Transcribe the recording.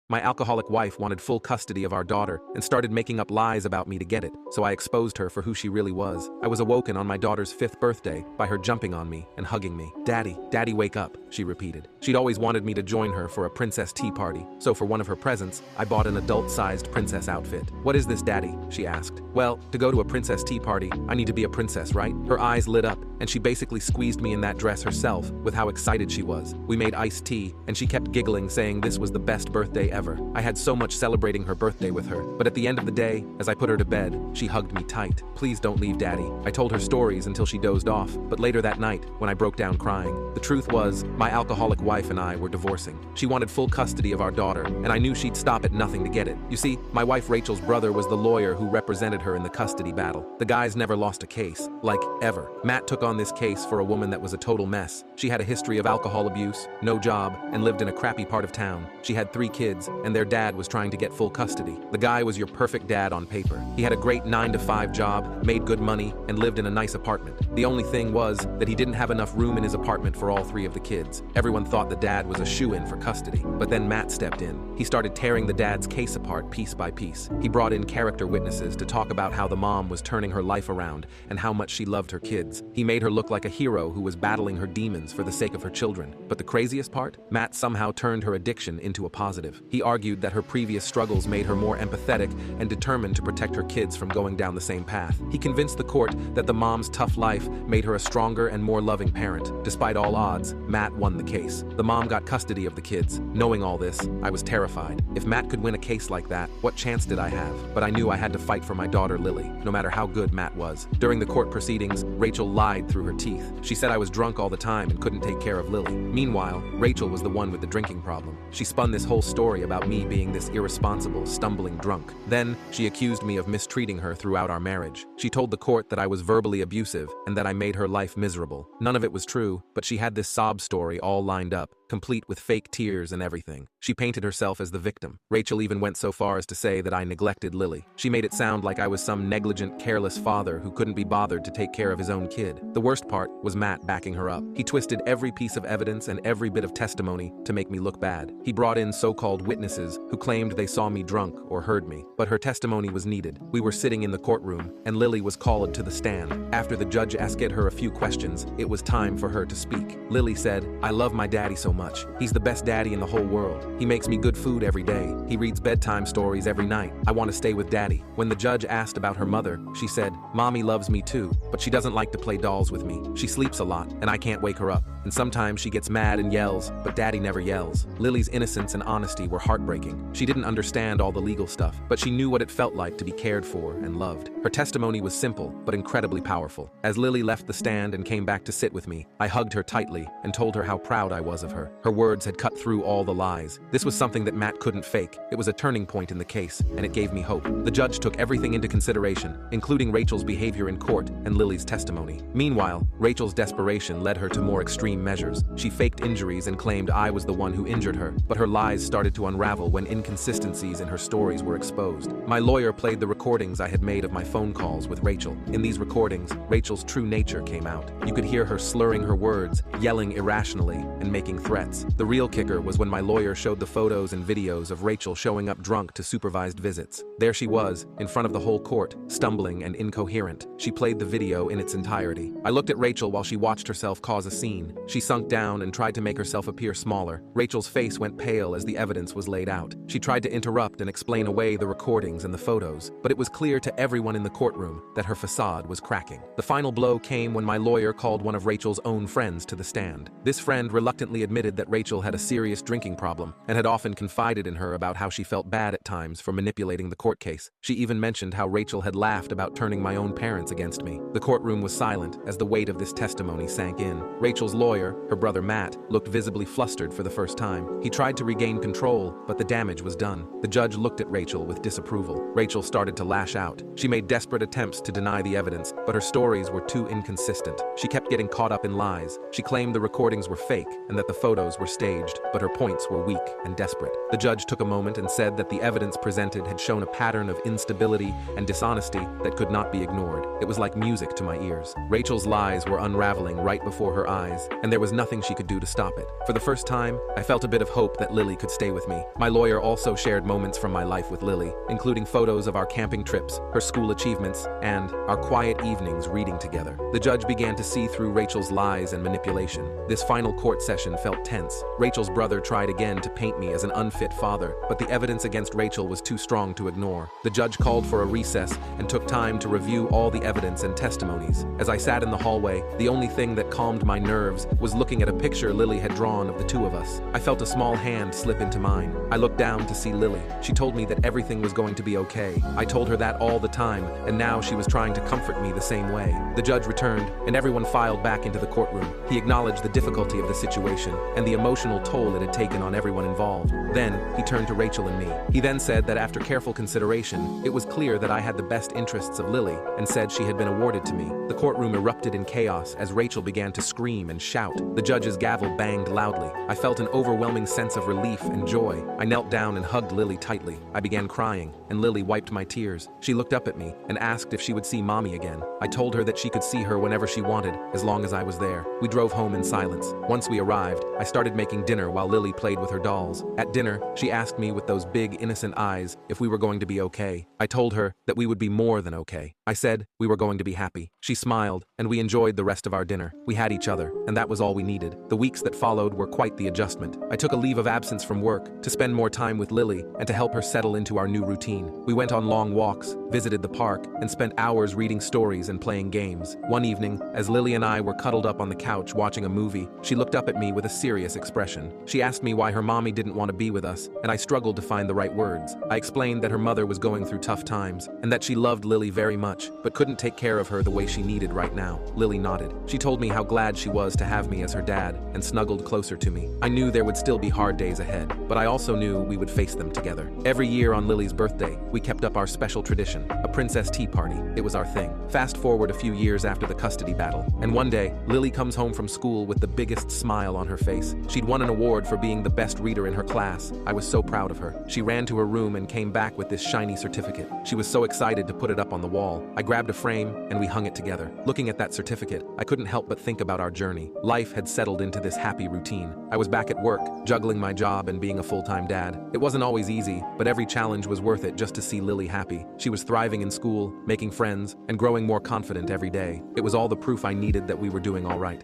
My alcoholic wife wanted full custody of our daughter and started making up lies about me to get it, so I exposed her for who she really was. I was awoken on my daughter's 5th birthday by her jumping on me and hugging me. "Daddy, Daddy, wake up," she repeated. She'd always wanted me to join her for a princess tea party, so for one of her presents, I bought an adult-sized princess outfit. "What is this, Daddy?" she asked. "Well, to go to a princess tea party, I need to be a princess, right?" Her eyes lit up, and she basically squeezed me in that dress herself with how excited she was. We made iced tea, and she kept giggling, saying this was the best birthday ever. I had so much celebrating her birthday with her, but at the end of the day, as I put her to bed, she hugged me tight. "Please don't leave, Daddy." I told her stories until she dozed off, but later that night, when I broke down crying, the truth was, my alcoholic wife and I were divorcing. She wanted full custody of our daughter, and I knew she'd stop at nothing to get it. You see, my wife Rachel's brother was the lawyer who represented her in the custody battle. The guys never lost a case, like, ever. Matt took on this case for a woman that was a total mess. She had a history of alcohol abuse, no job, and lived in a crappy part of town. She had 3 kids, and their dad was trying to get full custody. The guy was your perfect dad on paper. He had a great 9-to-5 job, made good money, and lived in a nice apartment. The only thing was that he didn't have enough room in his apartment for all 3 of the kids. Everyone thought the dad was a shoo-in for custody, but then Matt stepped in. He started tearing the dad's case apart piece by piece. He brought in character witnesses to talk about how the mom was turning her life around and how much she loved her kids. He made her look like a hero who was battling her demons for the sake of her children. But the craziest part? Matt somehow turned her addiction into a positive. He argued that her previous struggles made her more empathetic and determined to protect her kids from going down the same path. He convinced the court that the mom's tough life made her a stronger and more loving parent. Despite all odds, Matt won the case. The mom got custody of the kids. Knowing all this, I was terrified. If Matt could win a case like that, what chance did I have? But I knew I had to fight for my daughter Lily, no matter how good Matt was. During the court proceedings, Rachel lied through her teeth. She said I was drunk all the time and couldn't take care of Lily. Meanwhile, Rachel was the one with the drinking problem. She spun this whole story about me being this irresponsible, stumbling drunk. Then, she accused me of mistreating her throughout our marriage. She told the court that I was verbally abusive and that I made her life miserable. None of it was true, but she had this sob story all lined up, complete with fake tears and everything. She painted herself as the victim. Rachel even went so far as to say that I neglected Lily. She made it sound like I was some negligent, careless father who couldn't be bothered to take care of his own kid. The worst part was Matt backing her up. He twisted every piece of evidence and every bit of testimony to make me look bad. He brought in so-called witnesses who claimed they saw me drunk or heard me, but her testimony was needed. We were sitting in the courtroom, and Lily was called to the stand. After the judge asked her a few questions, it was time for her to speak. Lily said, "I love my daddy so much. He's the best daddy in the whole world. He makes me good food every day. He reads bedtime stories every night. I want to stay with daddy." When the judge asked about her mother, she said, "Mommy loves me too, but she doesn't like to play dolls with me. She sleeps a lot, and I can't wake her up. And sometimes she gets mad and yells, but daddy never yells." Lily's innocence and honesty were heartbreaking. She didn't understand all the legal stuff, but she knew what it felt like to be cared for and loved. Her testimony was simple, but incredibly powerful. As Lily left the stand and came back to sit with me, I hugged her tightly and told her how proud I was of her. Her words had cut through all the lies. This was something that Matt couldn't fake. It was a turning point in the case, and it gave me hope. The judge took everything into consideration, including Rachel's behavior in court and Lily's testimony. Meanwhile, Rachel's desperation led her to more extreme measures. She faked injuries and claimed I was the one who injured her, but her lies started to unravel when inconsistencies in her stories were exposed. My lawyer played the recordings I had made of my phone calls with Rachel. In these recordings, Rachel's true nature came out. You could hear her slurring her words, yelling irrationally, and making threats. The real kicker was when my lawyer showed the photos and videos of Rachel showing up drunk to supervised visits. There she was, in front of the whole court, stumbling and incoherent. She played the video in its entirety. I looked at Rachel while she watched herself cause a scene. She sunk down and tried to make herself appear smaller. Rachel's face went pale as the evidence was laid out. She tried to interrupt and explain away the recordings and the photos, but it was clear to everyone in the courtroom that her facade was cracking. The final blow came when my lawyer called one of Rachel's own friends to the stand. This friend reluctantly admitted that Rachel had a serious drinking problem and had often confided in her about how she felt bad at times for manipulating the court case. She even mentioned how Rachel had laughed about turning my own parents against me. The courtroom was silent as the weight of this testimony sank in. Rachel's lawyer, her brother Matt, looked visibly flustered for the first time. He tried to regain control, but the damage was done. The judge looked at Rachel with disapproval. Rachel started to lash out. She made desperate attempts to deny the evidence, but her stories were too inconsistent. She kept getting caught up in lies. She claimed the recordings were fake and that the photos photos were staged, but her points were weak and desperate. The judge took a moment and said that the evidence presented had shown a pattern of instability and dishonesty that could not be ignored. It was like music to my ears. Rachel's lies were unraveling right before her eyes, and there was nothing she could do to stop it. For the first time, I felt a bit of hope that Lily could stay with me. My lawyer also shared moments from my life with Lily, including photos of our camping trips, her school achievements, and our quiet evenings reading together. The judge began to see through Rachel's lies and manipulation. This final court session felt tense. Rachel's brother tried again to paint me as an unfit father, but the evidence against Rachel was too strong to ignore. The judge called for a recess and took time to review all the evidence and testimonies. As I sat in the hallway, the only thing that calmed my nerves was looking at a picture Lily had drawn of the two of us. I felt a small hand slip into mine. I looked down to see Lily. She told me that everything was going to be okay. I told her that all the time, and now she was trying to comfort me the same way. The judge returned, and everyone filed back into the courtroom. He acknowledged the difficulty of the situation and the emotional toll it had taken on everyone involved. Then, he turned to Rachel and me. He then said that after careful consideration, it was clear that I had the best interests of Lily, and said she had been awarded to me. The courtroom erupted in chaos as Rachel began to scream and shout. The judge's gavel banged loudly. I felt an overwhelming sense of relief and joy. I knelt down and hugged Lily tightly. I began crying, and Lily wiped my tears. She looked up at me and asked if she would see Mommy again. I told her that she could see her whenever she wanted, as long as I was there. We drove home in silence. Once we arrived, I started making dinner while Lily played with her dolls. At dinner, she asked me with those big, innocent eyes if we were going to be okay. I told her that we would be more than okay. I said we were going to be happy. She smiled, and we enjoyed the rest of our dinner. We had each other, and that was all we needed. The weeks that followed were quite the adjustment. I took a leave of absence from work to spend more time with Lily and to help her settle into our new routine. We went on long walks, visited the park, and spent hours reading stories and playing games. One evening, as Lily and I were cuddled up on the couch watching a movie, she looked up at me with a serious expression. She asked me why her mommy didn't want to be with us, and I struggled to find the right words. I explained that her mother was going through tough times, and that she loved Lily very much, but couldn't take care of her the way she needed right now. Lily nodded. She told me how glad she was to have me as her dad, and snuggled closer to me. I knew there would still be hard days ahead, but I also knew we would face them together. Every year on Lily's birthday, we kept up our special tradition, a princess tea party. It was our thing. Fast forward a few years after the custody battle, and one day, Lily comes home from school with the biggest smile on her face. She'd won an award for being the best reader in her class. I was so proud of her. She ran to her room and came back with this shiny certificate. She was so excited to put it up on the wall. I grabbed a frame and we hung it together. Looking at that certificate, I couldn't help but think about our journey. Life had settled into this happy routine. I was back at work, juggling my job and being a full-time dad. It wasn't always easy, but every challenge was worth it just to see Lily happy. She was thriving in school, making friends, and growing more confident every day. It was all the proof I needed that we were doing all right.